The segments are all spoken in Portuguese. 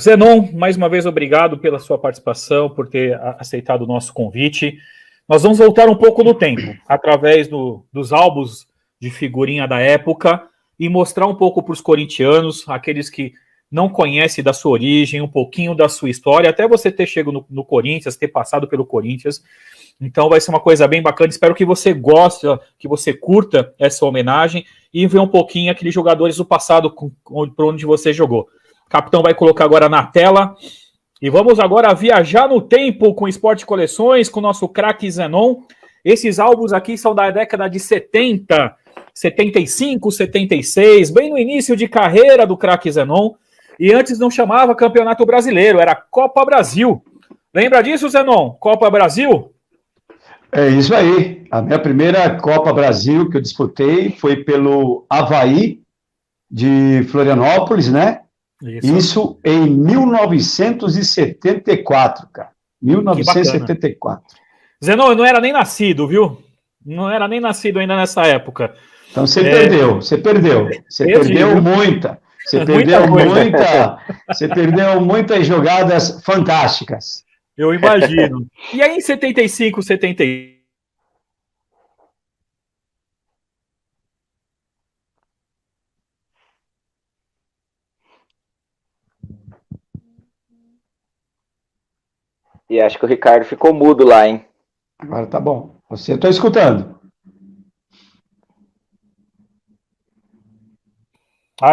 Zenon, mais uma vez, obrigado pela sua participação, por ter aceitado o nosso convite. Nós vamos voltar um pouco no tempo, através dos álbuns de figurinha da época, e mostrar um pouco para os corintianos, aqueles que não conhecem da sua origem, um pouquinho da sua história, até você ter chegado no Corinthians, ter passado pelo Corinthians. Então vai ser uma coisa bem bacana. Espero que você goste, que você curta essa homenagem e ver um pouquinho aqueles jogadores do passado por onde você jogou. O capitão vai colocar agora na tela. E vamos agora viajar no tempo com Esporte Coleções, com o nosso craque Zenon. Esses álbuns aqui são da década de 70, 75, 76, bem no início de carreira do craque Zenon. E antes não chamava Campeonato Brasileiro, era Copa Brasil. Lembra disso, Zenon? Copa Brasil? É isso aí. A minha primeira Copa Brasil que eu disputei foi pelo Avaí de Florianópolis, né? Isso em 1974, cara. 1974. Zenon, eu não era nem nascido, viu? Não era nem nascido ainda nessa época. Então você perdeu. Você perdeu muita. Você perdeu muitas jogadas fantásticas. Eu imagino. E aí em 75, 76? E acho que o Ricardo ficou mudo lá, hein? Agora tá bom. Você está escutando.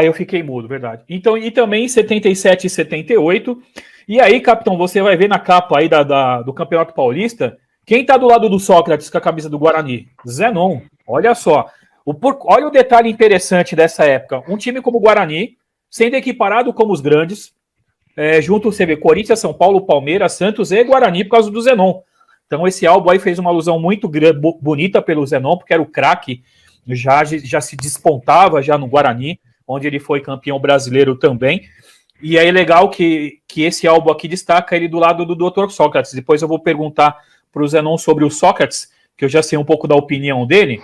Eu fiquei mudo, verdade. Então, e também em 77 e 78. E aí, capitão, você vai ver na capa aí do Campeonato Paulista, quem tá do lado do Sócrates com a camisa do Guarani? Zenon. Olha só. Olha o detalhe interessante dessa época. Um time como o Guarani, sendo equiparado como os grandes, junto você vê Corinthians, São Paulo, Palmeiras, Santos e Guarani por causa do Zenon. Então esse álbum aí fez uma alusão muito bonita pelo Zenon, porque era o craque, já se despontava já no Guarani, onde ele foi campeão brasileiro também. E aí é legal que esse álbum aqui destaca ele do lado do Dr. Sócrates. Depois eu vou perguntar para o Zenon sobre o Sócrates, que eu já sei um pouco da opinião dele.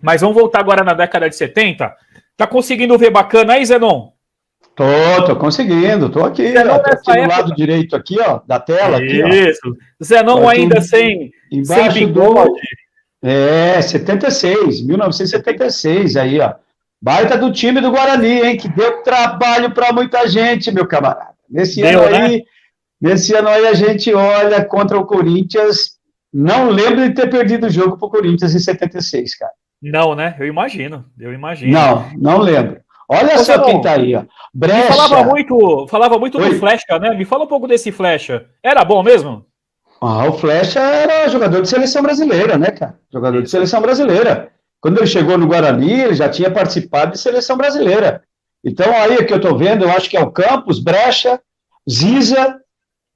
Mas vamos voltar agora na década de 70. Tá conseguindo ver bacana aí, Zenon? Tô conseguindo, tô aqui, Zenon, tô aqui do lado direito aqui, ó, da tela. Isso, aqui, Zenon ainda sem bigode. 1976 aí, ó. Baita do time do Guarani, hein, que deu trabalho para muita gente, meu camarada. Nesse ano aí a gente olha contra o Corinthians, não lembro de ter perdido o jogo pro Corinthians em 76, cara. Não, né? Eu imagino. Não lembro. Olha só quem tá aí, ó. Brecha. Falava muito do Flecha, né? Me fala um pouco desse Flecha. Era bom mesmo? O Flecha era jogador de seleção brasileira, né, cara? Jogador de seleção brasileira. Quando ele chegou no Guarani, ele já tinha participado de seleção brasileira. Então, aí o que eu tô vendo, eu acho que é o Campos, Brecha, Ziza,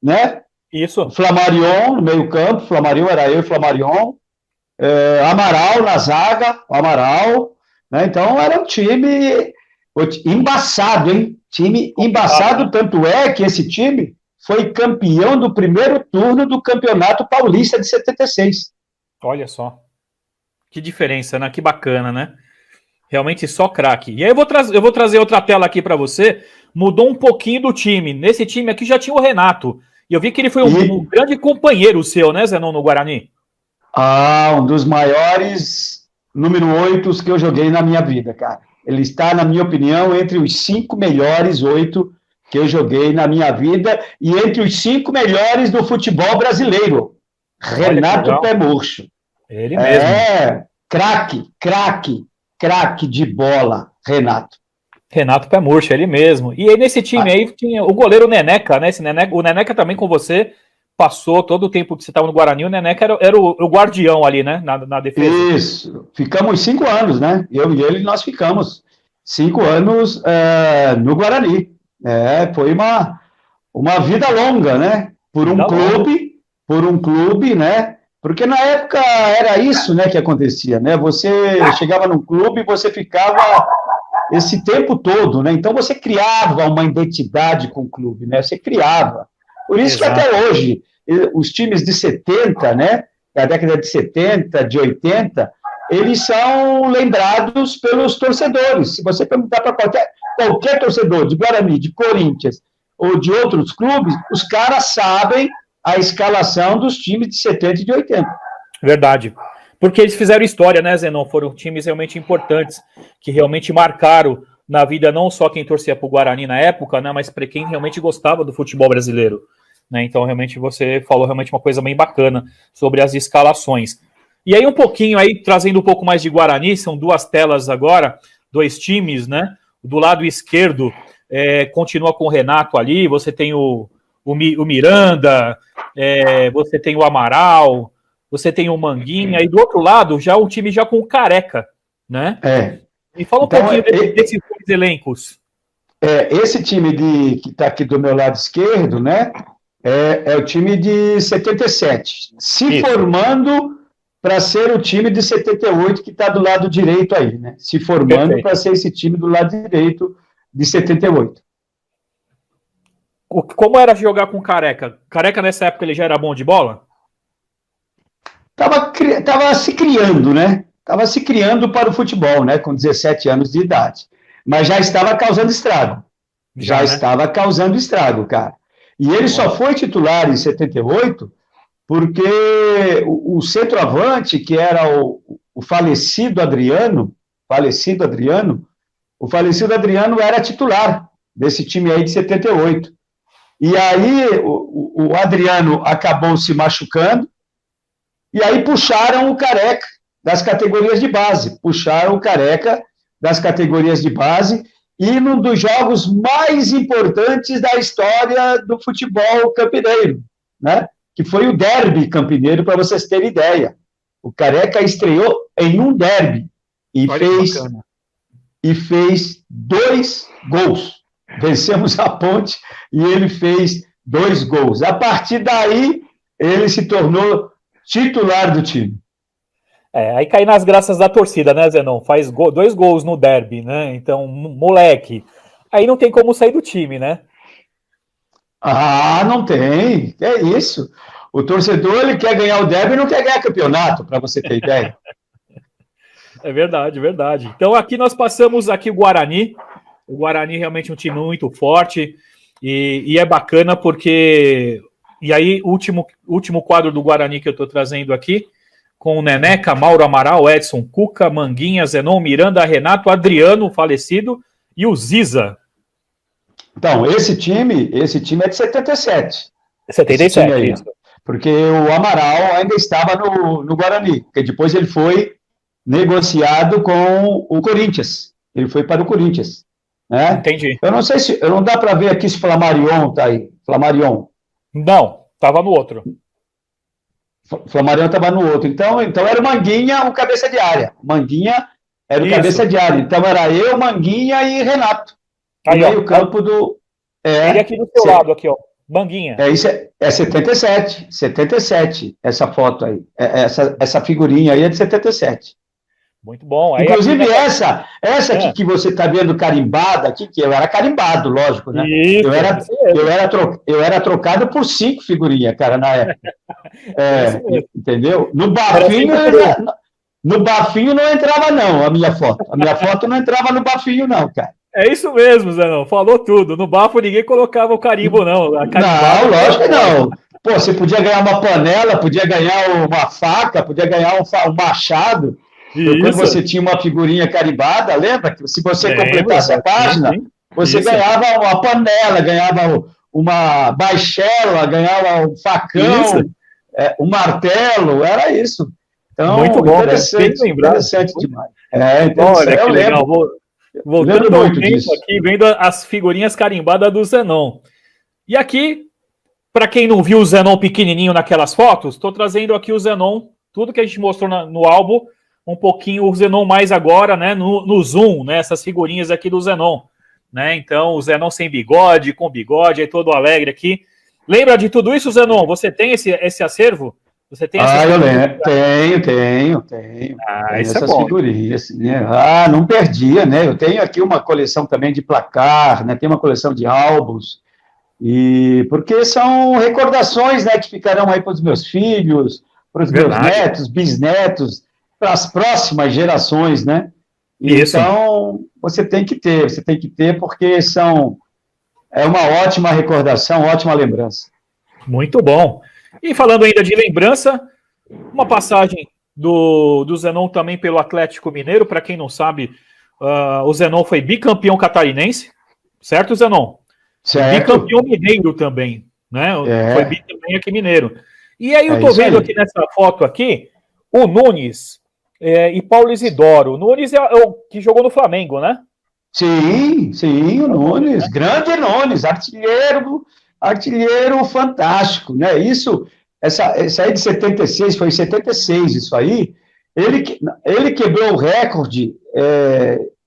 né? Isso. Flamarion no meio campo. Flamarion era eu e Flamarion. Amaral na zaga, né? Então, era um time embaçado, hein? Time embaçado, tanto é que esse time foi campeão do primeiro turno do Campeonato Paulista de 76. Olha só. Que diferença, né? Que bacana, né? Realmente só craque. E aí eu vou trazer outra tela aqui para você. Mudou um pouquinho do time. Nesse time aqui já tinha o Renato. E eu vi que ele foi um grande companheiro seu, né, Zenon, no Guarani? Um dos maiores número 8 que eu joguei na minha vida, cara. Ele está, na minha opinião, entre os 5 melhores 8 que eu joguei na minha vida e entre os 5 melhores do futebol brasileiro. Renato Pé Murcho. Ele mesmo. Craque de bola, Renato. Renato Pé Murcho, ele mesmo. E aí nesse time aí tinha o goleiro Neneca, né? O Neneca também com você passou todo o tempo que você estava no Guarani. O Neneca era o guardião ali, né? Na defesa. Isso. Ficamos 5 anos, né? Eu e ele, nós ficamos 5 anos no Guarani. Foi uma vida longa, né? Por um clube, né? Porque na época era isso, né, que acontecia, né? Você chegava num clube e você ficava esse tempo todo, né? Então você criava uma identidade com o clube, né? Você criava. Por isso que até hoje, os times de 70, né? Da década de 70, de 80, eles são lembrados pelos torcedores. Se você perguntar para qualquer torcedor de Guarani, de Corinthians, ou de outros clubes, os caras sabem a escalação dos times de 70 e de 80. Verdade. Porque eles fizeram história, né, Zenon? Foram times realmente importantes, que realmente marcaram na vida não só quem torcia para o Guarani na época, né, mas para quem realmente gostava do futebol brasileiro. Né? Então, realmente, você falou realmente uma coisa bem bacana sobre as escalações. E aí, um pouquinho, aí trazendo um pouco mais de Guarani, são duas telas agora, dois times, né? Do lado esquerdo, continua com o Renato ali, você tem o Miranda, você tem o Amaral, você tem o Manguinha, e do outro lado, já um time já com o Careca, né? E fala um pouquinho desses dois elencos. Esse time que está aqui do meu lado esquerdo, né? É o time de 77, se formando para ser o time de 78 que está do lado direito aí, né? Se formando para ser esse time do lado direito de 78. Como era jogar com Careca? Careca nessa época ele já era bom de bola? Tava se criando, né? Tava se criando para o futebol, né? Com 17 anos de idade. Mas já estava causando estrago. Já estava causando estrago, cara. E ele só foi titular em 78 porque o centroavante, que era o falecido Adriano, era titular desse time aí de 78. E aí o Adriano acabou se machucando, e aí puxaram o Careca das categorias de base. E num dos jogos mais importantes da história do futebol campineiro, né? Que foi o derby campineiro, para vocês terem ideia. O Careca estreou em um derby e fez 2 gols. Vencemos a Ponte e ele fez 2 gols. A partir daí, ele se tornou titular do time. Aí cai nas graças da torcida, né, Zenon? Faz 2 gols no derby, né? Então, moleque. Aí não tem como sair do time, né? Não tem. É isso. O torcedor, ele quer ganhar o derby e não quer ganhar campeonato, para você ter ideia. É verdade, verdade. Então, aqui nós passamos aqui o Guarani. O Guarani realmente é um time muito forte e é bacana porque... E aí, o último quadro do Guarani que eu estou trazendo aqui, com o Neneca, Mauro Amaral, Edson Cuca, Manguinha, Zenon, Miranda, Renato, Adriano, falecido, e o Ziza. Então, esse time é de 77. 77, aí, isso. Porque o Amaral ainda estava no Guarani, porque depois ele foi negociado com o Corinthians. Ele foi para o Corinthians. Né? Entendi. Eu não sei se... Não dá para ver aqui se Flamarion está aí. Flamarion. Não, estava no outro. Flamarion estava no outro. Então era o Manguinha, o cabeça de área. Manguinha era o cabeça de área. Então era eu, Manguinha e Renato. Aí, no meio campo do... Ele aqui do seu lado, aqui, ó. Manguinha. Isso é 77, essa foto aí. Essa figurinha aí é de 77. Muito bom. Aí, inclusive essa aqui que você está vendo carimbada aqui, que eu era carimbado, lógico, né? Isso, eu era trocado por 5 figurinhas, cara, na época. Entendeu? No bafinho não entrava, não, a minha foto. A minha foto não entrava no bafinho, não, cara. É isso mesmo, Zenão. Falou tudo. No bafo ninguém colocava o carimbo, não. Não, lógico que não. Pô, você podia ganhar uma panela, podia ganhar uma faca, podia ganhar um machado. Quando você tinha uma figurinha carimbada, lembra? Que se você completasse a página, você ganhava uma panela, ganhava uma baixela, ganhava um facão, um martelo, era isso. Então, muito bom, interessante demais. Olha, que legal. Voltando ao tempo aqui, vendo as figurinhas carimbadas do Zenon. E aqui, para quem não viu o Zenon pequenininho naquelas fotos, estou trazendo aqui o Zenon, tudo que a gente mostrou no álbum, um pouquinho o Zenon mais agora, né, no zoom, né, essas figurinhas aqui do Zenon, né, então o Zenon sem bigode, com bigode, aí todo alegre aqui. Lembra de tudo isso, Zenon? Você tem esse acervo? Você tem eu lembro. Tenho. Essas figurinhas, né? Não perdia, né? Eu tenho aqui uma coleção também de placar, né? Tem uma coleção de álbuns, porque são recordações, né, que ficarão aí para os meus filhos, para os meus netos, bisnetos, para as próximas gerações, né? Então, você tem que ter porque são é uma ótima recordação, ótima lembrança. Muito bom. E falando ainda de lembrança, uma passagem do Zenon também pelo Atlético Mineiro. Para quem não sabe, o Zenon foi bicampeão catarinense, certo, Zenon? Certo. Bicampeão mineiro também, né? Foi bicampeão aqui mineiro. E aí eu tô vendo aqui nessa foto aqui, o Nunes e Paulo Isidoro. O Nunes é o que jogou no Flamengo, né? Sim, o Nunes, grande Nunes, artilheiro fantástico, né? Essa aí de 76, foi em 76 isso aí, ele quebrou o recorde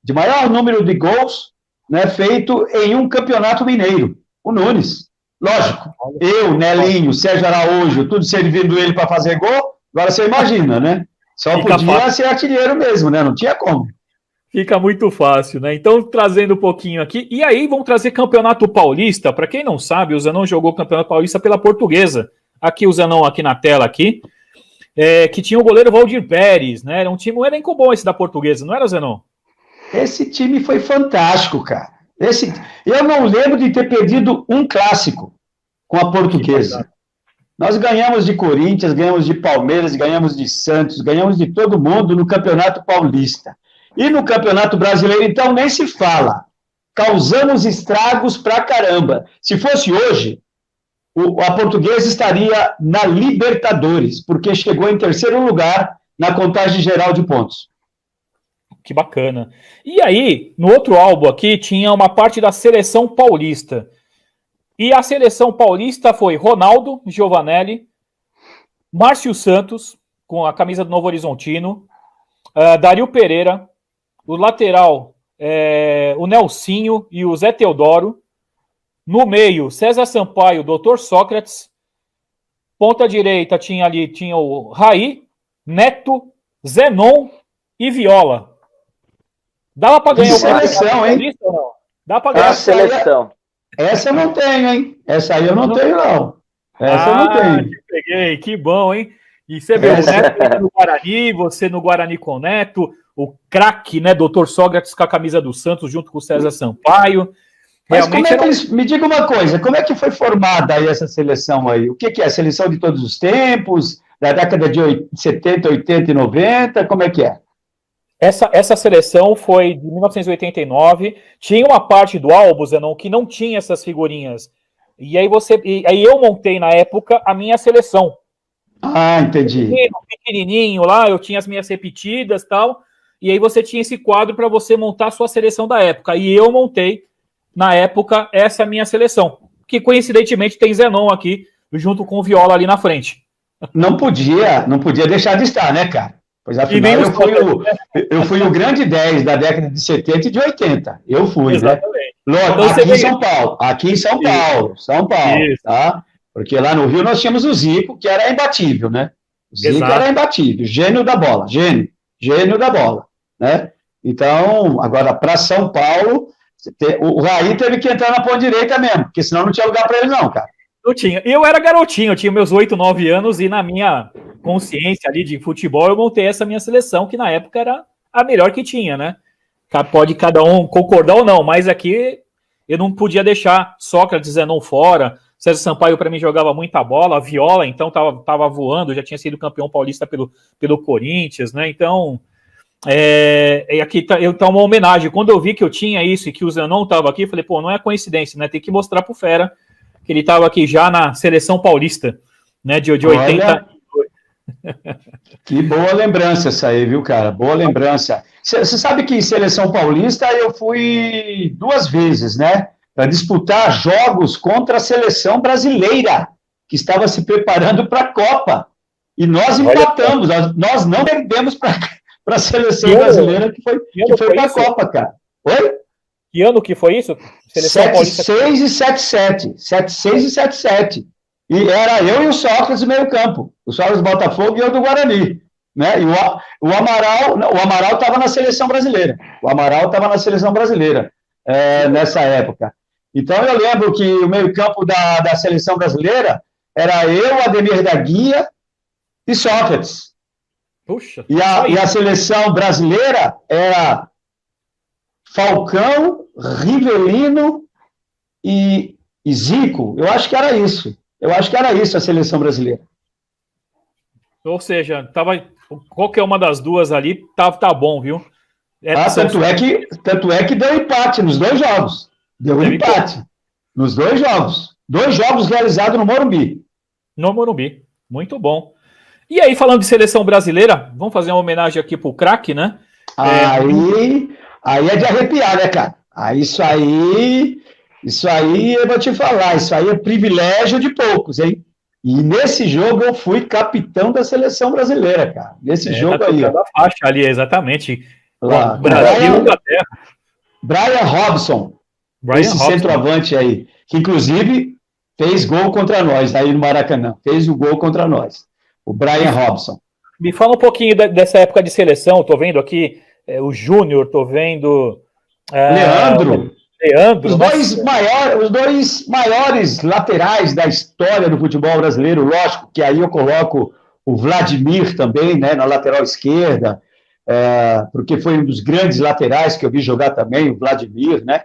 de maior número de gols, né, feito em um campeonato mineiro, o Nunes. Lógico, eu, Nelinho, Sérgio Araújo, tudo servindo ele para fazer gol, agora você imagina, né? Só podia ser artilheiro mesmo, né? Não tinha como. Fica muito fácil, né? Então, trazendo um pouquinho aqui. E aí, vamos trazer Campeonato Paulista. Para quem não sabe, o Zenon jogou Campeonato Paulista pela Portuguesa. Aqui o Zenon, aqui na tela, aqui. Que tinha o goleiro Valdir Pérez, né? Era um time, um elenco bom esse da Portuguesa, não era, Zenon? Esse time foi fantástico, cara. Eu não lembro de ter perdido um clássico com a Portuguesa. Nós ganhamos de Corinthians, ganhamos de Palmeiras, ganhamos de Santos, ganhamos de todo mundo no Campeonato Paulista. E no Campeonato Brasileiro, então, nem se fala. Causamos estragos pra caramba. Se fosse hoje, a Portuguesa estaria na Libertadores, porque chegou em terceiro lugar na contagem geral de pontos. Que bacana. E aí, no outro álbum aqui, tinha uma parte da Seleção Paulista. E a Seleção Paulista foi Ronaldo Giovanelli, Márcio Santos, com a camisa do Novo Horizontino, Dario Pereira, o lateral, o Nelsinho e o Zé Teodoro. No meio, César Sampaio, Dr. Sócrates. Ponta direita tinha o Raí, Neto, Zenon e Viola. Dava para ganhar o seleção, hein? Ou não? Dá para ganhar a seleção. Essa eu não tenho, hein? Essa aí eu não tenho, não. Essa eu não tenho. Peguei, que bom, hein? E você vê o Neto no Guarani, você no Guarani com o Neto, o craque, né, Dr. Sócrates com a camisa do Santos, junto com o César Sampaio. Mas me diga uma coisa, como é que foi formada aí essa seleção aí? O que é? A seleção de todos os tempos? Da década de 70, 80 e 90? Como é que é? Essa seleção foi de 1989. Tinha uma parte do álbum, Zenon, que não tinha essas figurinhas. E aí eu montei na época a minha seleção. Ah, entendi. Pequenininho lá, eu tinha as minhas repetidas e tal. E aí você tinha esse quadro para você montar a sua seleção da época. E eu montei, na época, essa minha seleção. Que coincidentemente tem Zenon aqui, junto com o Viola ali na frente. Não podia deixar de estar, né, cara? Pois afinal eu fui o grande 10 da década de 70 e de 80. Eu fui, exatamente, né? Então, aqui em São Paulo, Isso. Tá? Porque lá no Rio nós tínhamos o Zico, que era imbatível, né? O Zico era imbatível, gênio da bola, gênio da bola, né? Então, agora para São Paulo, o Raí teve que entrar na ponta direita mesmo, porque senão não tinha lugar para ele não, cara. Eu tinha. Eu era garotinho, eu tinha meus 8, 9 anos e na minha consciência ali de futebol eu montei essa minha seleção, que na época era a melhor que tinha, né? Pode cada um concordar ou não, mas aqui eu não podia deixar Sócrates, Zenon fora. César Sampaio para mim jogava muita bola, Viola então tava voando, já tinha sido campeão paulista pelo Corinthians, né? Então aqui tá uma homenagem. Quando eu vi que eu tinha isso e que o Zenon tava aqui, eu falei, pô, não é coincidência, né? Tem que mostrar pro Fera que ele estava aqui já na seleção paulista, né, de 80. Que boa lembrança essa aí, viu, cara? Boa lembrança. Você sabe que em seleção paulista eu fui 2 vezes, né, para disputar jogos contra a seleção brasileira, que estava se preparando para a Copa. E nós empatamos, nós não perdemos para a seleção brasileira que foi para a Copa, cara. Oi? Que ano que foi isso? 7-6 e 7-7. 7-6 e 7-7. E era eu e o Sócrates no meio campo. O Sócrates do Botafogo e eu do Guarani. Né? E o Amaral estava na seleção brasileira. O Amaral estava na seleção brasileira nessa época. Então eu lembro que o meio campo da seleção brasileira era eu, Ademir da Guia e Sócrates. Puxa. E a seleção brasileira era Falcão, Rivelino, e Zico, eu acho que era isso. Eu acho que era isso a seleção brasileira. Ou seja, qualquer uma das duas ali tá bom, viu? Tanto é que deu empate nos 2 jogos. Deu empate nos 2 jogos. 2 jogos realizados no Morumbi. No Morumbi. Muito bom. E aí, falando de seleção brasileira, vamos fazer uma homenagem aqui pro craque, né? Aí é de arrepiar, né, cara? Isso aí, eu vou te falar, isso aí é privilégio de poucos, hein? E nesse jogo eu fui capitão da seleção brasileira, cara. Nesse jogo aí. Da faixa ali, exatamente. Lá, Brasil e Inglaterra. Brian Robson, centroavante aí, que inclusive fez gol contra nós aí no Maracanã. Fez o gol contra nós. O Brian Robson. Me fala um pouquinho dessa época de seleção. Tô vendo aqui o Júnior, tô vendo... Leandro. Os dois maiores laterais da história do futebol brasileiro, lógico, que aí eu coloco o Vladimir também, né, na lateral esquerda, porque foi um dos grandes laterais que eu vi jogar também, o Vladimir, né?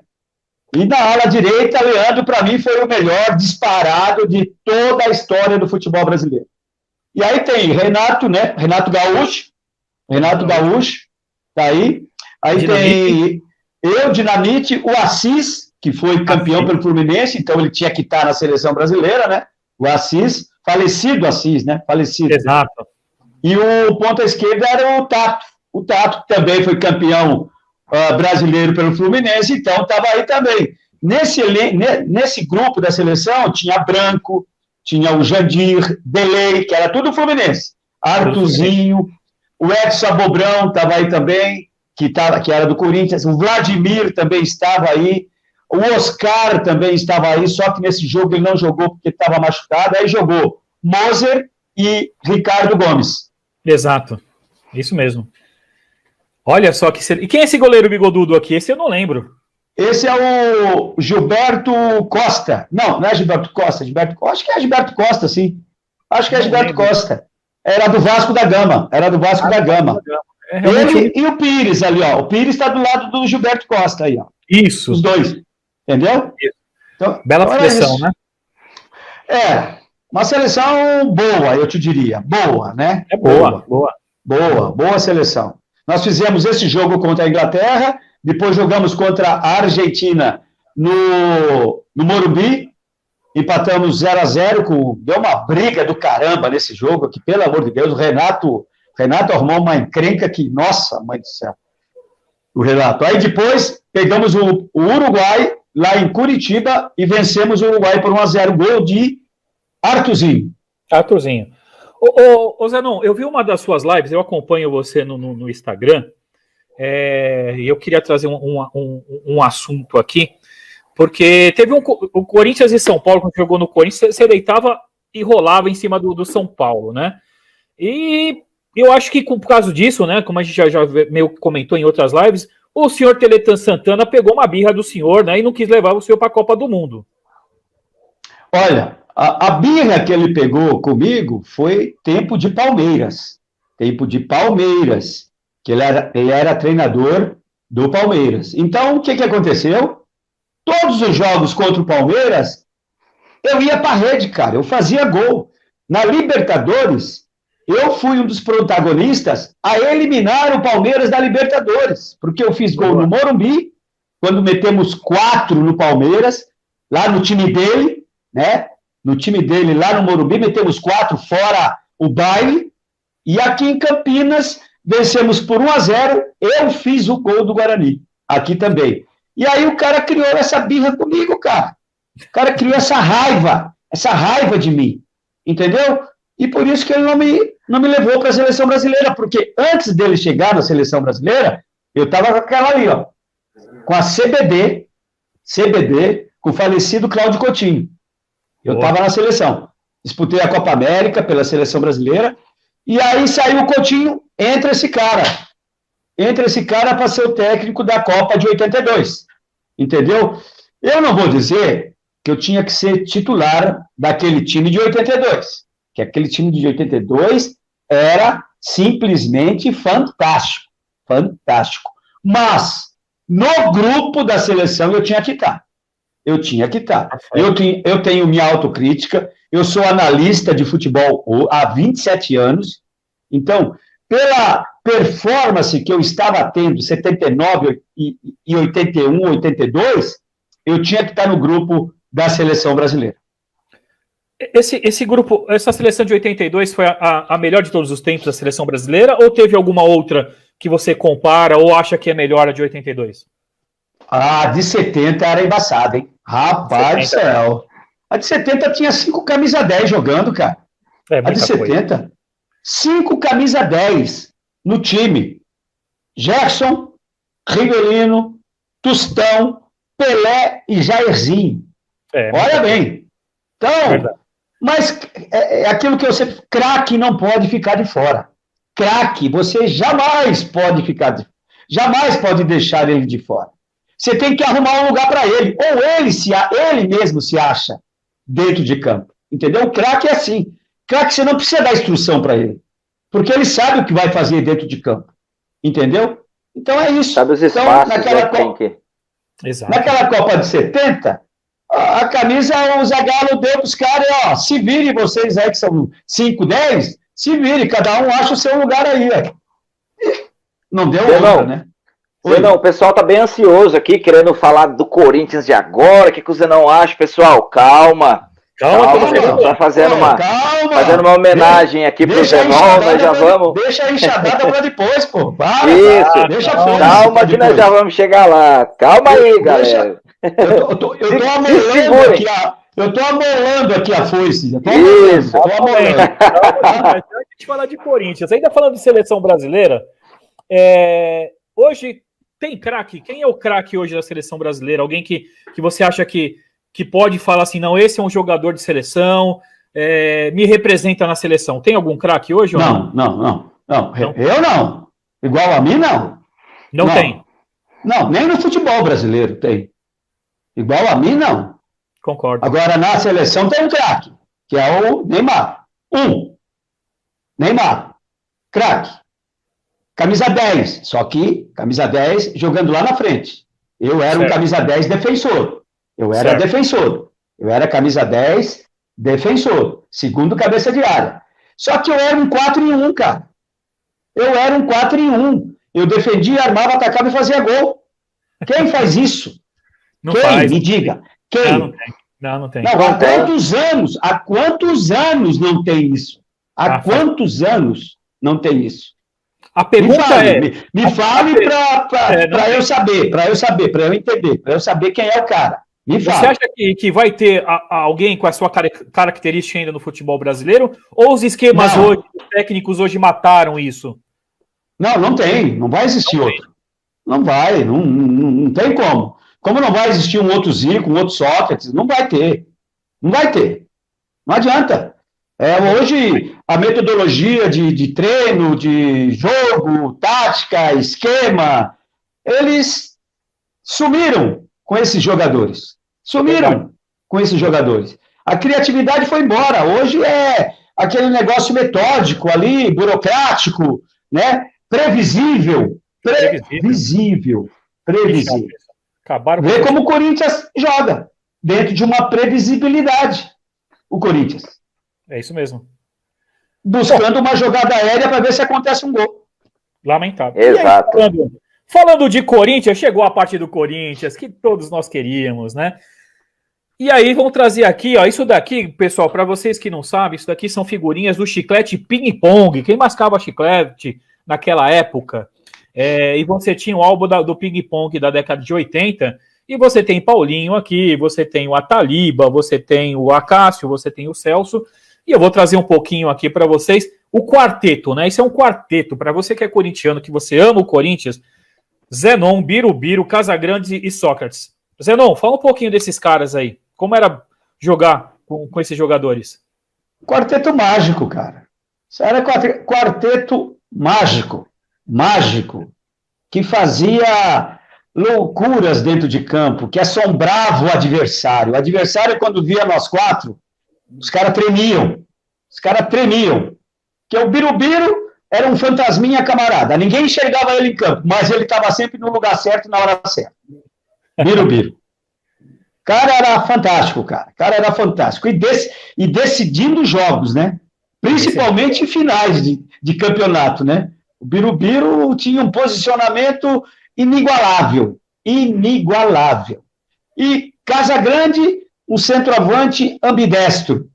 E na ala direita, Leandro, para mim, foi o melhor disparado de toda a história do futebol brasileiro. E aí tem Renato, né? Renato Gaúcho, tá aí. Aí Dinamite. Tem Dinamite, o Assis, que foi campeão pelo Fluminense, então ele tinha que estar na seleção brasileira, né? O Assis, falecido Assis, né? Falecido. Exato. E o ponta esquerda era o Tato. O Tato também foi campeão brasileiro pelo Fluminense, então estava aí também. Nesse grupo da seleção tinha Branco, tinha o Jandir, Delei, que era tudo Fluminense. Arthurzinho, o Edson Abobrão estava aí também, que era do Corinthians. O Vladimir também estava aí. O Oscar também estava aí, só que nesse jogo ele não jogou porque estava machucado. Aí jogou Moser e Ricardo Gomes. Exato, isso mesmo. Olha só que... E quem é esse goleiro bigodudo aqui? Esse eu não lembro. Esse é o Gilberto Costa. Não é Gilberto Costa. Acho que é Gilberto Costa, sim. Acho que é Gilberto Costa. Era do Vasco da Gama. Ele e o Pires ali, ó. O Pires está do lado do Gilberto Costa aí, ó. Isso. Os dois. Entendeu? Isso. Então, bela seleção, né? Uma seleção boa, eu te diria. Boa, né? É boa seleção. Nós fizemos esse jogo contra a Inglaterra, depois jogamos contra a Argentina no Morumbi, empatamos 0-0, deu uma briga do caramba nesse jogo, que, pelo amor de Deus, o Renato arrumou uma encrenca que, nossa, mãe do céu, o Renato. Aí depois pegamos o Uruguai, lá em Curitiba, e vencemos o Uruguai por 1-0, gol de Arthurzinho. Ô Zenon, eu vi uma das suas lives, eu acompanho você no Instagram, e eu queria trazer um assunto aqui, porque teve o Corinthians e São Paulo, quando jogou no Corinthians, você deitava e rolava em cima do São Paulo, né? E eu acho que por causa disso, né, como a gente já meio comentou em outras lives, o senhor Teletan Santana pegou uma birra do senhor, né, e não quis levar o senhor para a Copa do Mundo. Olha, a birra que ele pegou comigo foi tempo de Palmeiras, que ele era treinador do Palmeiras. Então, o que aconteceu? Todos os jogos contra o Palmeiras, eu ia para a rede, cara, eu fazia gol. Na Libertadores, eu fui um dos protagonistas a eliminar o Palmeiras da Libertadores, porque eu fiz gol no Morumbi, quando metemos 4 no Palmeiras, lá no time dele, né? No time dele, lá no Morumbi, metemos 4, fora o baile, e aqui em Campinas, vencemos por 1-0, eu fiz o gol do Guarani, aqui também. E aí o cara criou essa birra comigo, cara. O cara criou essa raiva de mim, entendeu? E por isso que ele não me levou para a seleção brasileira, porque antes dele chegar na seleção brasileira, eu estava com aquela ali, ó, com a CBD, com o falecido Cláudio Coutinho. Eu estava na seleção. Disputei a Copa América pela seleção brasileira, e aí saiu o Coutinho, entra esse cara para ser o técnico da Copa de 82, entendeu? Eu não vou dizer que eu tinha que ser titular daquele time de 82, que aquele time de 82 era simplesmente fantástico, mas no grupo da seleção eu tinha que estar. Eu tinha que estar. Tá. Eu tenho minha autocrítica, eu sou analista de futebol há 27 anos, então, pela performance que eu estava tendo, 79 e 81, 82, eu tinha que estar no grupo da seleção brasileira. Esse grupo, essa seleção de 82 foi a melhor de todos os tempos da seleção brasileira, ou teve alguma outra que você compara ou acha que é melhor a de 82? A de 70 era embaçada, hein? Rapaz do céu. A de 70 tinha 5 camisa 10 jogando, cara. A de 70, 5 camisa 10 no time. Gerson, Rivelino, Tostão, Pelé e Jairzinho. Olha bem. Então, mas é aquilo que eu sempre... Craque não pode ficar de fora. Craque, você jamais pode deixar ele de fora. Você tem que arrumar um lugar para ele. Ou ele mesmo se acha dentro de campo. Entendeu? O craque é assim. Craque, você não precisa dar instrução para ele. Porque ele sabe o que vai fazer dentro de campo. Entendeu? Então é isso. Sabe os espaços, então, naquela Copa de 70, a camisa, o Zagallo deu para os caras, ó, se virem vocês aí que são 5, 10, se virem, cada um acha o seu lugar aí. Não deu outra, né? Zenão, o pessoal tá bem ansioso aqui, querendo falar do Corinthians de agora. O que o Zenão acha, pessoal? Calma, tá fazendo uma homenagem aqui pro Zenão, nós já vamos... Deixa a enxadada pra depois, pô. Deixa calma que nós já vamos chegar lá. Calma aí, galera. Eu tô amolando aqui a foice. Isso. A gente fala de Corinthians. Ainda falando de seleção brasileira, hoje tem craque. Quem é o craque hoje da seleção brasileira? Alguém que você acha que pode falar assim, não, esse é um jogador de seleção, me representa na seleção. Tem algum craque hoje? Não. Eu não. Igual a mim, não. Não tem? Não, nem no futebol brasileiro tem. Igual a mim, não. Concordo. Agora, na seleção tem um craque, que é o Neymar. Neymar. Craque. Camisa 10. Só que camisa 10 jogando lá na frente. Eu era um camisa 10 defensor. Eu era defensor. Eu era camisa 10 defensor. Segundo cabeça de área. Só que eu era um 4-em-1, cara. Eu era um 4-em-1. Eu defendia, armava, atacava e fazia gol. Quem faz isso? Quem? Me diga. Quem? Não tem. Há quantos anos não tem isso? Há quantos anos não tem isso? A pergunta me fale para eu saber, para eu entender, para eu saber quem é o cara. Me fala. Você acha que vai ter alguém com a sua característica ainda no futebol brasileiro? Ou os esquemas hoje, os técnicos hoje mataram isso? Não tem. Não vai existir outro. Não vai. Não tem como. Como não vai existir um outro Zico, um outro Sócrates? Não vai ter. Não vai ter. Não adianta. Hoje, a metodologia de treino, de jogo, tática, esquema, eles sumiram com esses jogadores. A criatividade foi embora. Hoje é aquele negócio metódico ali, burocrático, né? Previsível. Vê como o Corinthians joga. Dentro de uma previsibilidade. O Corinthians. É isso mesmo. Buscando uma jogada aérea para ver se acontece um gol. Lamentável. Exato. Aí, falando de Corinthians, chegou a parte do Corinthians, que todos nós queríamos, né? E aí, vamos trazer aqui, ó, isso daqui, pessoal, para vocês que não sabem, isso daqui são figurinhas do chiclete ping-pong. Quem mascava chiclete naquela época? E você tinha o álbum do ping-pong da década de 80, e você tem Paulinho aqui, você tem o Ataliba, você tem o Acácio, você tem o Celso. E eu vou trazer um pouquinho aqui para vocês o quarteto, né? Isso é um quarteto. Para você que é corintiano, que você ama o Corinthians, Zenon, Birubiru, Casagrande e Sócrates. Zenon, fala um pouquinho desses caras aí. Como era jogar com esses jogadores? Quarteto mágico, cara. Isso era quarteto mágico. Mágico. Que fazia loucuras dentro de campo, que assombrava o adversário. O adversário, quando via nós quatro, os caras tremiam. Porque o Birubiru era um fantasminha camarada. Ninguém enxergava ele em campo, mas ele estava sempre no lugar certo, na hora certa. Birubiru. cara era fantástico, cara. O cara era fantástico. E decidindo jogos, né? Principalmente em finais de campeonato, né? O Birubiru tinha um posicionamento inigualável. Inigualável. E Casagrande, um centroavante ambidestro.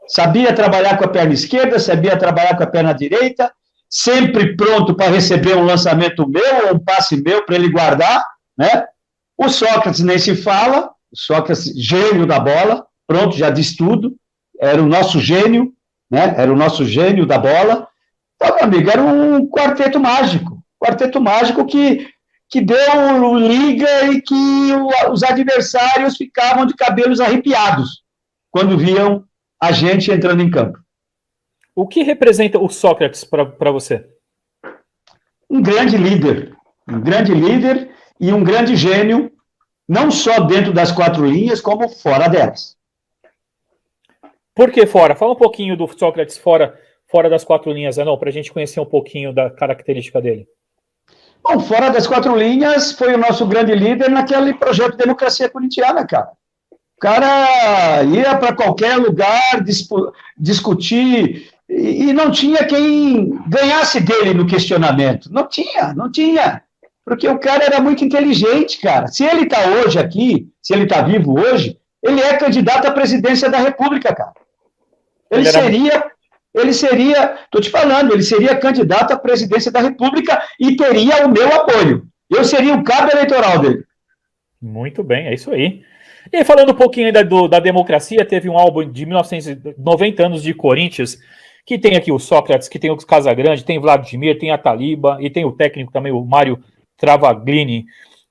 Sabia trabalhar com a perna esquerda, sabia trabalhar com a perna direita, sempre pronto para receber um lançamento meu ou um passe meu para ele guardar, né? O Sócrates nem se fala, o Sócrates, gênio da bola, pronto, já diz tudo, era o nosso gênio, né? Era o nosso gênio da bola. Então, meu amigo, era um quarteto mágico que deu liga e que os adversários ficavam de cabelos arrepiados quando viam a gente entrando em campo. O que representa o Sócrates para você? Um grande líder e um grande gênio, não só dentro das 4 linhas, como fora delas. Por que fora? Fala um pouquinho do Sócrates fora das 4 linhas, Zenon, para a gente conhecer um pouquinho da característica dele. Bom, fora das 4 linhas, foi o nosso grande líder naquele projeto Democracia Corintiana, cara. O cara ia para qualquer lugar discutir e não tinha quem ganhasse dele no questionamento. Não tinha. Porque o cara era muito inteligente, cara. Se ele está hoje aqui, se ele está vivo hoje, ele é candidato à presidência da República, cara. Ele seria, estou te falando, ele seria candidato à presidência da República e teria o meu apoio. Eu seria o cabo eleitoral dele. Muito bem, é isso aí. E falando um pouquinho ainda da democracia, teve um álbum de 1990 anos de Corinthians, que tem aqui o Sócrates, que tem o Casagrande, tem o Vladimir, tem a Taliba, e tem o técnico também, o Mário Travaglini,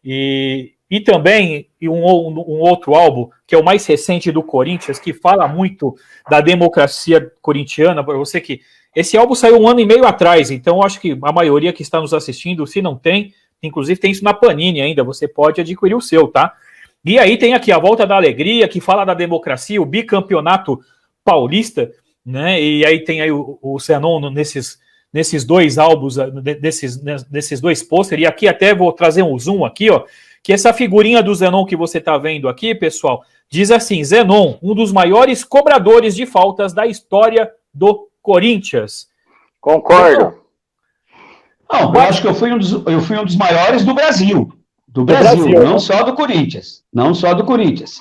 e também um outro álbum, que é o mais recente do Corinthians, que fala muito da democracia corintiana, para você que... Esse álbum saiu 1 ano e meio atrás, então acho que a maioria que está nos assistindo, se não tem, inclusive tem isso na Panini ainda, você pode adquirir o seu, tá? E aí tem aqui a Volta da Alegria, que fala da democracia, o bicampeonato paulista, né? E aí tem aí o Zenon nesses 2 álbuns, desses 2 pôsteres, e aqui até vou trazer um zoom aqui, ó, que essa figurinha do Zenon que você está vendo aqui, pessoal, diz assim: Zenon, um dos maiores cobradores de faltas da história do Corinthians. Concordo. Não, eu acho que eu fui um dos maiores do Brasil. Do Brasil, não só do Corinthians. Não só do Corinthians.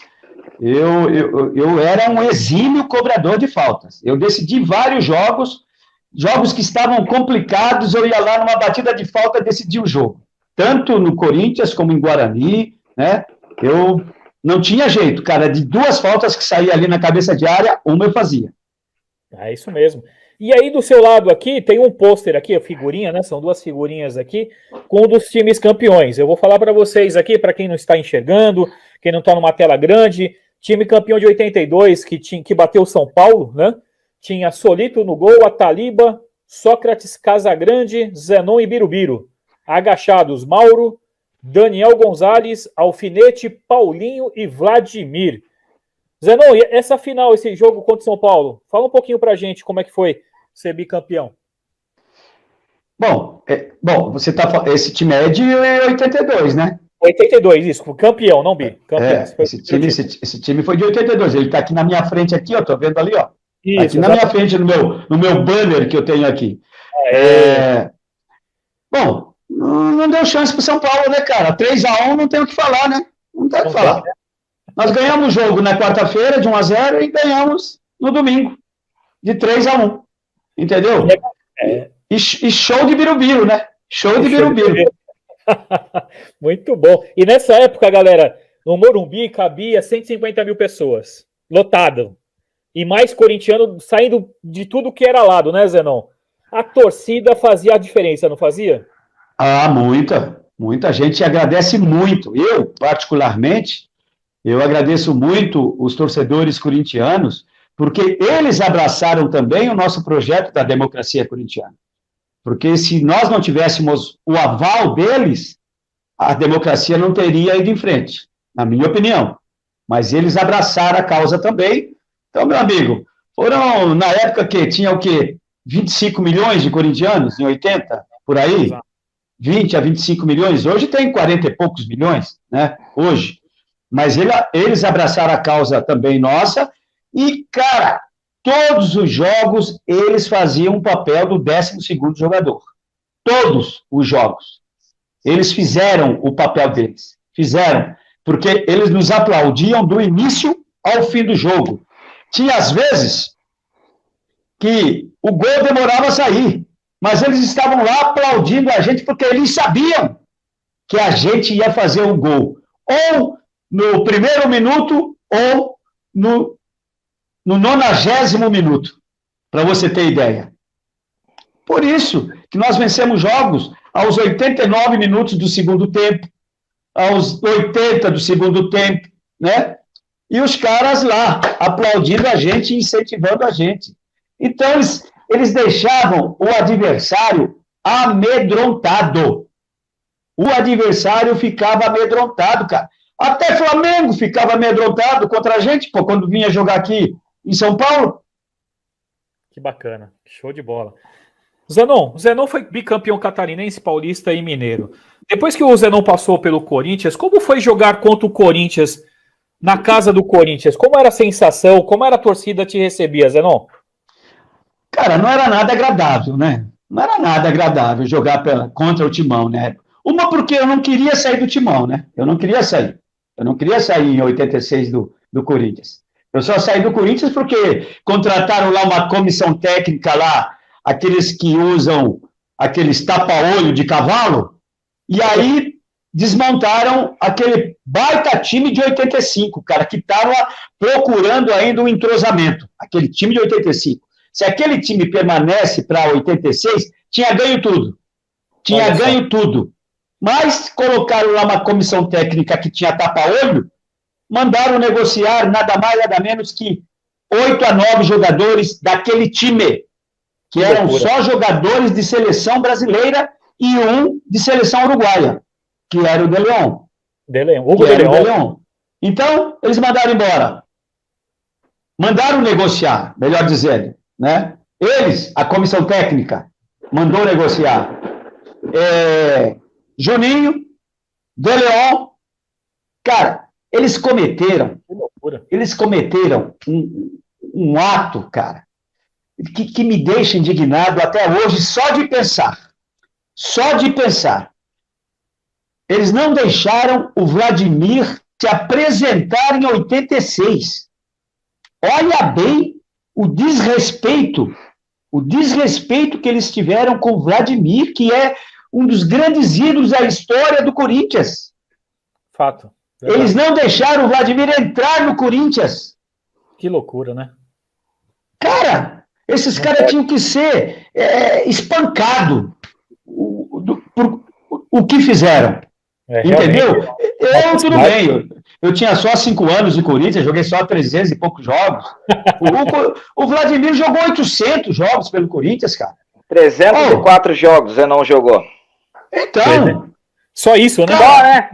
Eu era um exímio cobrador de faltas. Eu decidi vários jogos que estavam complicados, eu ia lá numa batida de falta decidir o jogo. Tanto no Corinthians como em Guarani, né? Eu não tinha jeito, cara. De 2 faltas que saía ali na cabeça de área, uma eu fazia. É isso mesmo. E aí do seu lado aqui tem um pôster aqui, a figurinha, né? São 2 figurinhas aqui com um dos times campeões. Eu vou falar para vocês aqui, para quem não está enxergando, quem não está numa tela grande, time campeão de 82 que bateu o São Paulo, né? Tinha Solito no gol, a Taliba, Sócrates, Casagrande, Zenon e Birubiru. Agachados, Mauro, Daniel Gonzalez, Alfinete, Paulinho e Vladimir. Zenon, e essa final, esse jogo contra o São Paulo, fala um pouquinho pra gente como é que foi ser bicampeão. Bom, você esse time é de 82, né? 82, isso, campeão, não bi. Campeão, esse time foi de 82, ele tá aqui na minha frente aqui, ó, tô vendo ali, ó. Isso, aqui na minha frente, no meu banner que eu tenho aqui. Bom, não deu chance pro São Paulo, né, cara? 3-1 não tem o que falar, né? Não tem o que falar. Nós ganhamos o jogo na quarta-feira de 1-0 e ganhamos no domingo de 3-1. Entendeu? E show de Birubiru, né? Show de Birubiru. Muito bom. E nessa época, galera, no Morumbi cabia 150 mil pessoas. Lotado. E mais corintiano saindo de tudo que era lado, né, Zenon? A torcida fazia a diferença, não fazia? Ah, muita gente agradece muito. Eu, particularmente, agradeço muito os torcedores corintianos, porque eles abraçaram também o nosso projeto da democracia corintiana. Porque se nós não tivéssemos o aval deles, a democracia não teria ido em frente, na minha opinião. Mas eles abraçaram a causa também. Então, meu amigo, foram, na época que tinha o quê? 25 milhões de corintianos, em 80, por aí? Exato. 20 a 25 milhões. Hoje tem 40 e poucos milhões, né? Hoje. mas eles abraçaram a causa também nossa, e, cara, todos os jogos eles faziam o papel do 12º jogador. Todos os jogos. Eles fizeram o papel deles. Fizeram. Porque eles nos aplaudiam do início ao fim do jogo. Tinha, às vezes, que o gol demorava a sair, mas eles estavam lá aplaudindo a gente porque eles sabiam que a gente ia fazer o gol. Ou no primeiro minuto, ou no 90º minuto, para você ter ideia. Por isso que nós vencemos jogos aos 89 minutos do segundo tempo, aos 80 do segundo tempo, né? E os caras lá, aplaudindo a gente, incentivando a gente. Então, eles deixavam o adversário amedrontado. O adversário ficava amedrontado, cara. Até Flamengo ficava amedrontado contra a gente, pô, quando vinha jogar aqui em São Paulo. Que bacana, show de bola. Zenon, o Zenon foi bicampeão catarinense, paulista e mineiro. Depois que o Zenon passou pelo Corinthians, como foi jogar contra o Corinthians, na casa do Corinthians? Como era a sensação, como era a torcida te recebia, Zenon? Cara, não era nada agradável, né? Não era nada agradável jogar contra o Timão, né? Uma porque eu não queria sair do Timão, né? Eu não queria sair. Eu não queria sair em 86 do Corinthians. Eu só saí do Corinthians porque contrataram lá uma comissão técnica lá, aqueles que usam aqueles tapa-olho de cavalo, e aí desmontaram aquele baita time de 85, cara, que estava procurando ainda um entrosamento, aquele time de 85. Se aquele time permanece para 86, tinha ganho tudo. Tinha ganho tudo. Mas colocaram lá uma comissão técnica que tinha tapa-olho, mandaram negociar nada mais, nada menos que 8 a 9 jogadores daquele time, que eram só jogadores de seleção brasileira e um de seleção uruguaia, que era o De Leon. Hugo De Leon. Então, eles mandaram embora. Mandaram negociar, melhor dizendo, né? Eles, a comissão técnica, mandou negociar. Juninho, De Leon, cara, eles cometeram um ato, cara, que me deixa indignado até hoje só de pensar. Só de pensar. Eles não deixaram o Vladimir se apresentar em 86. Olha bem o desrespeito que eles tiveram com o Vladimir, que é um dos grandes ídolos da história do Corinthians. Fato. Verdade. Eles não deixaram o Vladimir entrar no Corinthians. Que loucura, né? Cara, esses caras tinham que ser espancados por o que fizeram. Entendeu? Tudo bem. Eu tinha só 5 anos de Corinthians, joguei só 300 e poucos jogos. O Vladimir jogou 800 jogos pelo Corinthians, cara. 304 jogos você não jogou. Então. Só isso, né? Só, né?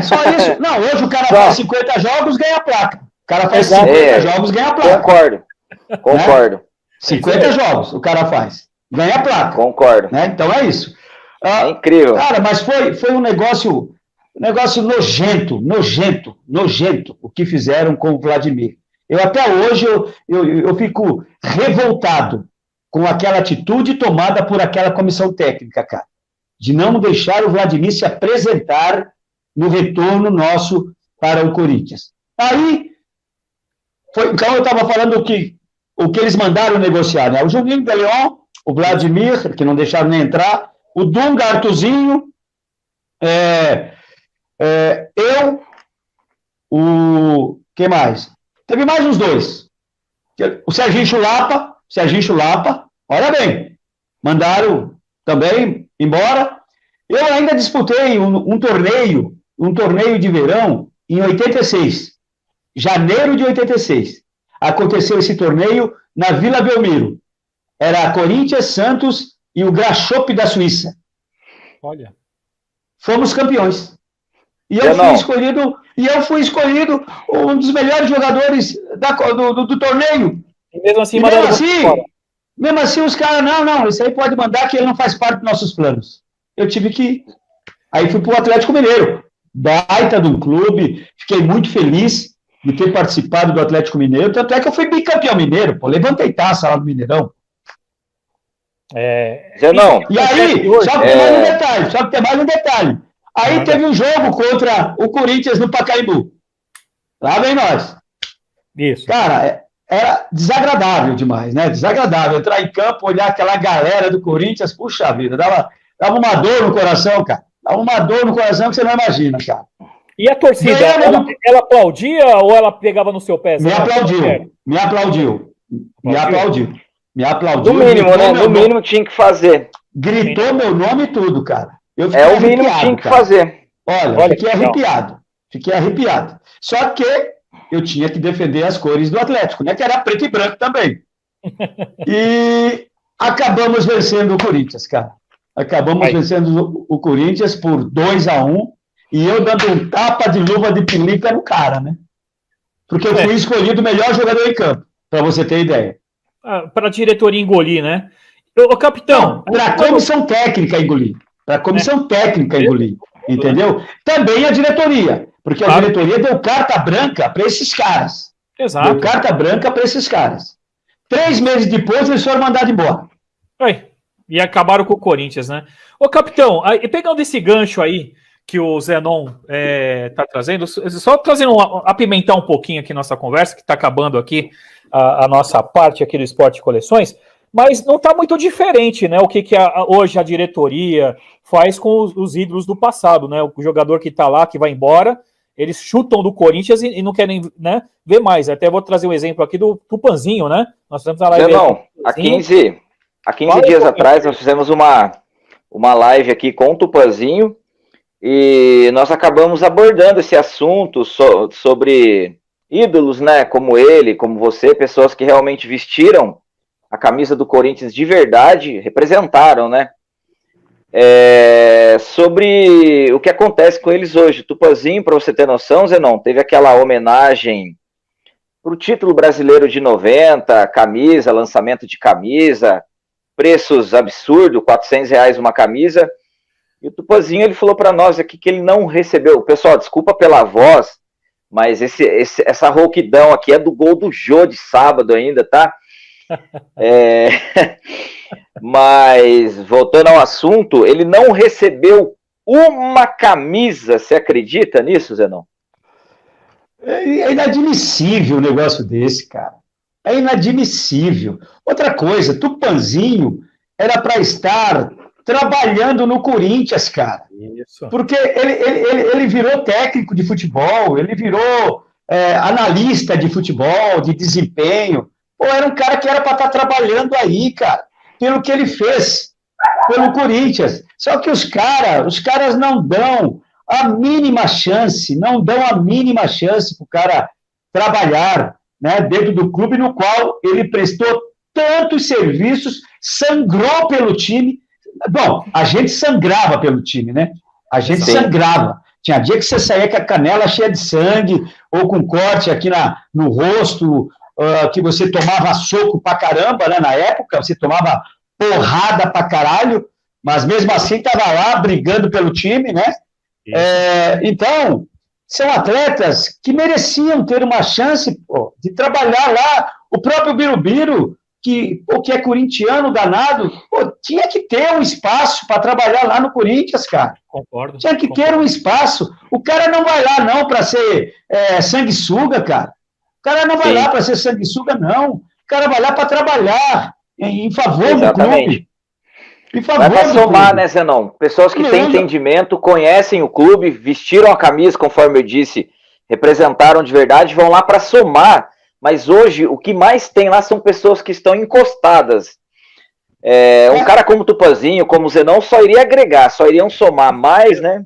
Só isso. Não, hoje o cara faz 50 jogos, ganha a placa. O cara faz 50 jogos, ganha a placa. Concordo. Né? 50 jogos o cara faz. Ganha a placa. Concordo. Né? Então é isso. É incrível. Cara, mas foi um negócio nojento o que fizeram com o Vladimir. Eu até hoje eu fico revoltado com aquela atitude tomada por aquela comissão técnica, cara, de não deixar o Vladimir se apresentar no retorno nosso para o Corinthians. Aí, então eu estava falando o que eles mandaram negociar, né? O Juninho De Leon, o Vladimir, que não deixaram nem entrar, o Dunga, Artuzinho, quem mais? Teve mais uns 2. O Serginho Chulapa, olha bem, mandaram também embora. Eu ainda disputei um torneio de verão em 86, janeiro de 86. Aconteceu esse torneio na Vila Belmiro. Era Corinthians, Santos e o Grasshopper da Suíça. Olha. Fomos campeões. E eu fui escolhido um dos melhores jogadores do torneio. E mesmo assim, os caras, não, isso aí pode mandar que ele não faz parte dos nossos planos. Eu tive que ir. Aí fui pro Atlético Mineiro. baita de um clube, fiquei muito feliz de ter participado do Atlético Mineiro, tanto é que eu fui bicampeão mineiro, pô, levantei taça lá no Mineirão. Não. E aí, só que tem mais um detalhe, aí teve um jogo contra o Corinthians no Pacaembu, lá vem nós. Isso. Cara, era desagradável demais, né? Desagradável entrar em campo, olhar aquela galera do Corinthians, puxa vida, dava uma dor no coração, cara. Dava uma dor no coração que você não imagina, cara. E a torcida, ela aplaudia ou ela pegava no seu pé? Me aplaudiu. No mínimo, né? No mínimo tinha que fazer. Gritou meu nome e tudo, cara. O mínimo que tinha que fazer. Olha, fiquei arrepiado. Só que eu tinha que defender as cores do Atlético, né? Que era preto e branco também. E acabamos vencendo o Corinthians, cara. Acabamos vencendo o Corinthians por 2-1, e eu dando um tapa de luva de pelica no cara, né? Porque eu fui escolhido o melhor jogador em campo, para você ter ideia. Para a diretoria engolir, né? Ô, capitão... Para a comissão técnica engolir. Entendeu? Também a diretoria, porque a diretoria deu carta branca para esses caras. Exato. Deu carta branca para esses caras. 3 meses depois, eles foram mandados embora. E acabaram com o Corinthians, né? Ô, capitão, pegando esse gancho aí que o Zenon tá trazendo, só trazendo, apimentar um pouquinho aqui nossa conversa, que está acabando aqui a nossa parte aqui do Esporte Coleções, mas não está muito diferente, né? O que hoje a diretoria faz com os ídolos do passado, né? O jogador que está lá, que vai embora, eles chutam do Corinthians e não querem, né, ver mais. Até vou trazer um exemplo aqui do Tupanzinho, né? Nós temos a live. Há 15 dias atrás nós fizemos uma live aqui com o Tupanzinho e nós acabamos abordando esse assunto sobre ídolos, né? Como ele, como você, pessoas que realmente vestiram a camisa do Corinthians de verdade, representaram, né? Sobre o que acontece com eles hoje. Tupanzinho, para você ter noção, Zenon, teve aquela homenagem para o título brasileiro de 90, camisa, lançamento de camisa, preços absurdos, R$400 uma camisa, e o Tupanzinho, ele falou para nós aqui que ele não recebeu. Pessoal, desculpa pela voz, mas essa rouquidão aqui é do gol do Jô de sábado ainda, tá? Mas, voltando ao assunto, ele não recebeu uma camisa. Você acredita nisso, Zenon? É inadmissível um negócio desse, cara. É inadmissível. Outra coisa, Tupanzinho era para estar trabalhando no Corinthians, cara. Isso. Porque ele virou técnico de futebol, ele virou analista de futebol, de desempenho. Pô, era um cara que era para estar trabalhando aí, cara, pelo que ele fez pelo Corinthians. Só que os caras não dão a mínima chance, para o cara trabalhar, né, dentro do clube no qual ele prestou tantos serviços, sangrou pelo time. Bom, a gente sangrava pelo time, né? A gente sangrava. Tinha dia que você saía com a canela cheia de sangue, ou com corte aqui no rosto, que você tomava soco pra caramba, né? Na época, você tomava porrada pra caralho, mas mesmo assim estava lá brigando pelo time, né? Então, são atletas que mereciam ter uma chance, pô, de trabalhar lá. O próprio Birubiru, que é corintiano danado, pô, tinha que ter um espaço para trabalhar lá no Corinthians, cara. Concordo. Tinha que ter um espaço. O cara não vai lá, não, para ser sanguessuga, cara. O cara não vai lá para ser sanguessuga, não. O cara vai lá para trabalhar em favor do clube. Em favor vai para somar, né, Zenon? Pessoas que têm entendimento, conhecem o clube, vestiram a camisa, conforme eu disse, representaram de verdade, vão lá para somar. Mas hoje, o que mais tem lá são pessoas que estão encostadas. Um cara como o Tupanzinho, como o Zenon, só iria agregar, só iriam somar mais, né?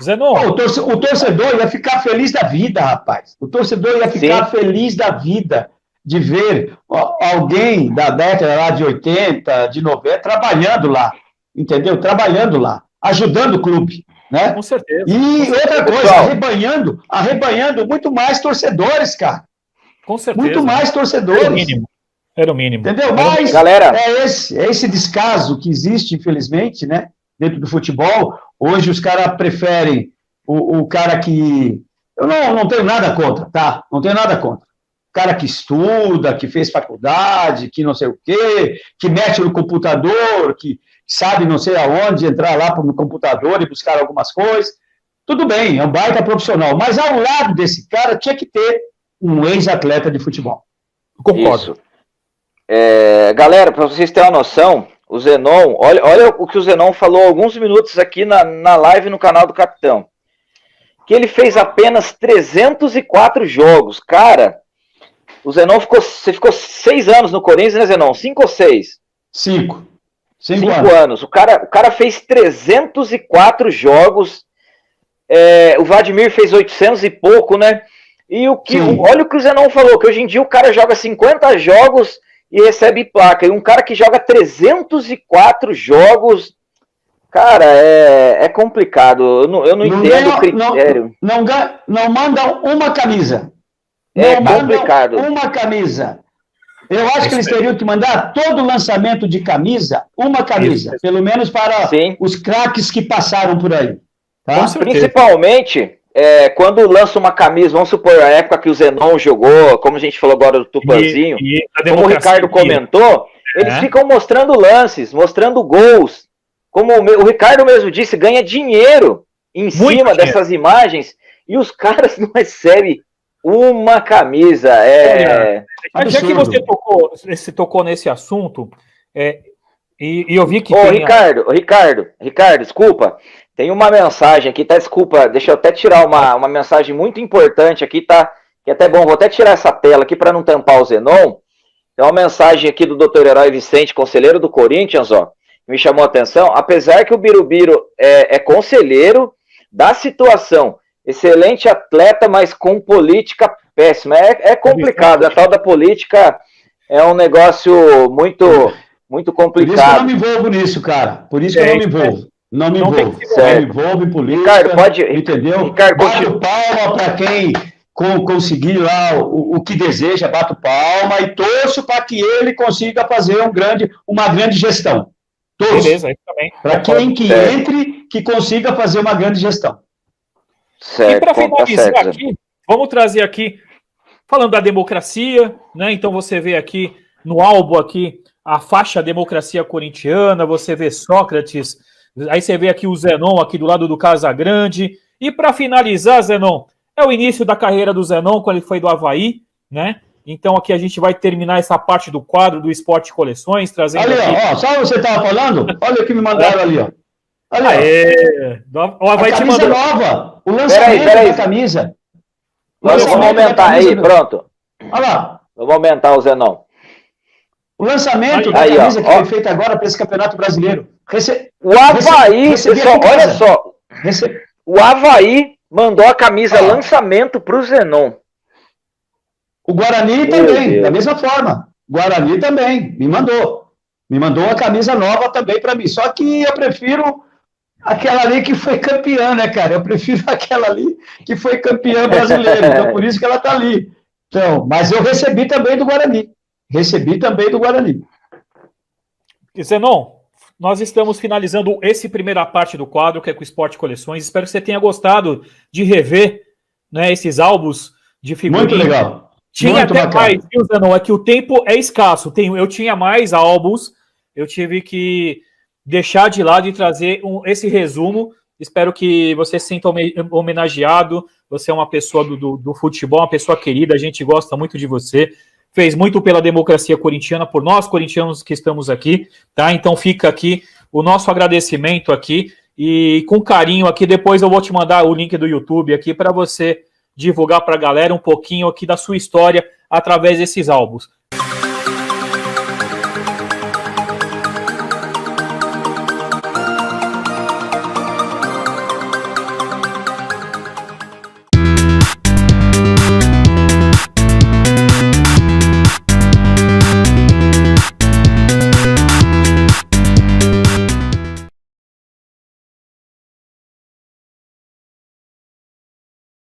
Zenon. O torcedor ia ficar feliz da vida, rapaz. O torcedor ia ficar feliz da vida de ver alguém da década lá de 80, de 90, trabalhando lá, entendeu? Trabalhando lá, ajudando o clube, né? Com certeza. E outra coisa, arrebanhando muito mais torcedores, cara. Com certeza. Muito mais torcedores. Era o mínimo. Entendeu? Mas, galera, esse descaso que existe, infelizmente, né, dentro do futebol. Hoje os caras preferem o cara que... Eu não tenho nada contra, tá? Não tenho nada contra. O cara que estuda, que fez faculdade, que não sei o quê, que mexe no computador, que sabe não sei aonde entrar lá no computador e buscar algumas coisas. Tudo bem, é um baita profissional. Mas ao lado desse cara tinha que ter um ex-atleta de futebol. Concordo. Galera, para vocês terem uma noção, o Zenon, olha o que o Zenon falou alguns minutos aqui na live no canal do Capitão. Que ele fez apenas 304 jogos. Cara, o Zenon você ficou 6 anos no Corinthians, né, Zenon? 5 ou 6? 5 anos. O cara fez 304 jogos. O Vladimir fez 800 e pouco, né? E olha o que o Zenon falou, que hoje em dia o cara joga 50 jogos e recebe placa. E um cara que joga 304 jogos... Cara, é complicado. Eu não entendo o critério. Não mandam uma camisa. Complicado. Uma camisa. Eu acho que eles teriam que mandar todo lançamento de camisa, uma camisa. Pelo menos para os craques que passaram por aí. Tá? Principalmente, quando lança uma camisa, vamos supor, a época que o Zenon jogou, como a gente falou agora do Tupanzinho, como o Ricardo comentou, eles ficam mostrando lances, mostrando gols. Como o Ricardo mesmo disse, ganha dinheiro em cima dessas imagens e os caras não recebem uma camisa. Já que você tocou nesse assunto, e eu vi que. Ricardo, desculpa. Tem uma mensagem aqui, tá? Desculpa, deixa eu até tirar uma mensagem muito importante aqui, tá? Que é até bom, vou até tirar essa tela aqui para não tampar o Zenon. Tem uma mensagem aqui do Dr. Herói Vicente, conselheiro do Corinthians, ó. Me chamou a atenção, apesar que o Birubiru é conselheiro da situação, excelente atleta, mas com política péssima. É complicado, a tal da política é um negócio muito complicado. Por isso que eu não me envolvo nisso, cara. Por isso que eu não me envolvo. Não me envolvo. Não me envolvo em política. Ricardo, entendeu? Ricardo, bato palma para quem conseguir lá o que deseja, bato palma e torço para que ele consiga fazer uma grande gestão. Beleza, também. Para quem que entre, que consiga fazer uma grande gestão. Certo, e para finalizar aqui, vamos trazer aqui, falando da democracia, né? Então você vê aqui no álbum aqui a faixa democracia corintiana, você vê Sócrates, aí você vê aqui o Zenon aqui do lado do Casagrande. E para finalizar, Zenon, é o início da carreira do Zenon, quando ele foi do Avaí, né? Então aqui a gente vai terminar essa parte do quadro do Esporte Coleções, trazendo ali, aqui... ó, só você estava falando? Olha o que me mandaram ali, ó. Ali, ó. A camisa nova, o lançamento da camisa. Vamos aumentar aí, pronto. Olha lá. Vamos aumentar o Zenon. O lançamento da camisa que foi feito agora para esse Campeonato Brasileiro. O Avaí, pessoal, olha só. O Avaí mandou a camisa lançamento para o Zenon. O Guarani também, da mesma forma. Guarani também, me mandou. Me mandou uma camisa nova também para mim. Só que eu prefiro aquela ali que foi campeã, né, cara? Eu prefiro aquela ali que foi campeã brasileira. Então, por isso que ela está ali. Então, mas eu recebi também do Guarani. Zenon, nós estamos finalizando essa primeira parte do quadro, que é com o Esporte Coleções. Espero que você tenha gostado de rever, né, esses álbuns de figurinha. Muito legal. Tinha muito até bacana. Mais, viu, Zenon? É que o tempo é escasso. Eu tinha mais álbuns, eu tive que deixar de lado e trazer esse resumo. Espero que você se sinta homenageado. Você é uma pessoa do futebol, uma pessoa querida, a gente gosta muito de você. Fez muito pela democracia corintiana, por nós corintianos que estamos aqui, tá? Então fica aqui o nosso agradecimento aqui e com carinho aqui, depois eu vou te mandar o link do YouTube aqui para você divulgar para a galera um pouquinho aqui da sua história através desses álbuns.